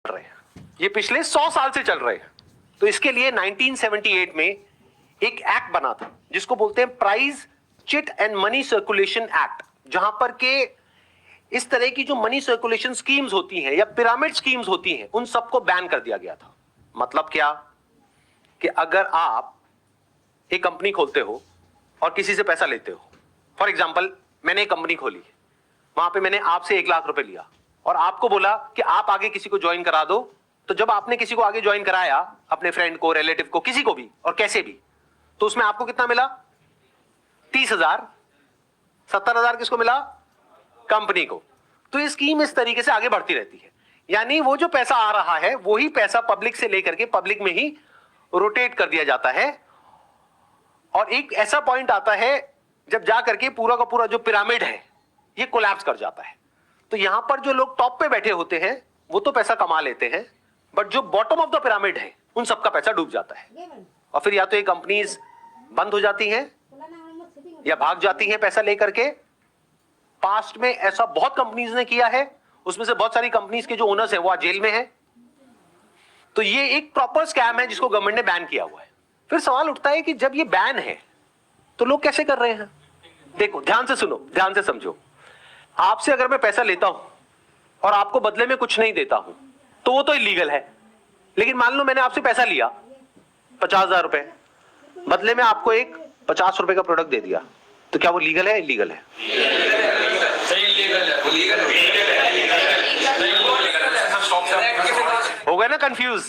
रहे हैं, ये पिछले 100 साल से चल रहे हैं। तो इसके लिए 1978 में एक एक्ट बना था जिसको बोलते हैं prize chit and money circulation act, जहां पर के इस तरह की जो मनी सर्कुलेशन स्कीम्स होती हैं या पिरामिड स्कीम्स होती हैं उन सबको बैन कर दिया गया था। मतलब क्या कि अगर आप एक कंपनी खोलते हो और किसी से पैसा लेते हो, फॉर एग्जांपल मैंने एक कंपनी खोली, वहां पे मैंने आपसे 1 लाख रुपए लिया और आपको बोला कि आप आगे किसी को ज्वाइन करा दो, तो जब आपने किसी को आगे ज्वाइन कराया, अपने फ्रेंड को, रिलेटिव को, किसी को भी और कैसे भी, तो उसमें आपको कितना मिला? 30,000। 70,000 किसको मिला? कंपनी को। तो ये स्कीम इस तरीके से आगे बढ़ती रहती है, यानी वो जो पैसा आ रहा है वही पैसा पब्लिक से लेकर के पब्लिक में ही रोटेट कर दिया जाता है। और एक ऐसा पॉइंट आता है जब जाकर के पूरा का पूरा जो पिरामिड है ये कोलैप्स कर जाता है। तो यहां पर जो लोग टॉप पे बैठे होते हैं वो तो पैसा कमा लेते हैं, बट जो बॉटम ऑफ द पिरामिड है उन सबका पैसा डूब जाता है। और फिर या तो ये कंपनीज बंद हो जाती हैं या भाग जाती हैं पैसा लेकर के। पास्ट में ऐसा बहुत कंपनीज ने किया है, उसमें से बहुत सारी कंपनीज के जो ओनर्स है वो आज जेल में है। तो ये एक प्रॉपर स्कैम है जिसको गवर्नमेंट ने बैन किया हुआ है। फिर सवाल उठता है कि जब ये बैन है तो लोग कैसे कर रहे हैं? देखो, ध्यान से सुनो, ध्यान से समझो। आपसे अगर मैं पैसा लेता हूं और आपको बदले में कुछ नहीं देता हूं तो वो तो इलीगल है। लेकिन मान लो मैंने आपसे पैसा लिया 50,000 रुपए, बदले में आपको एक 50 रुपए का प्रोडक्ट दे दिया, तो क्या वो लीगल है? इलीगल है? हो गए ना कंफ्यूज?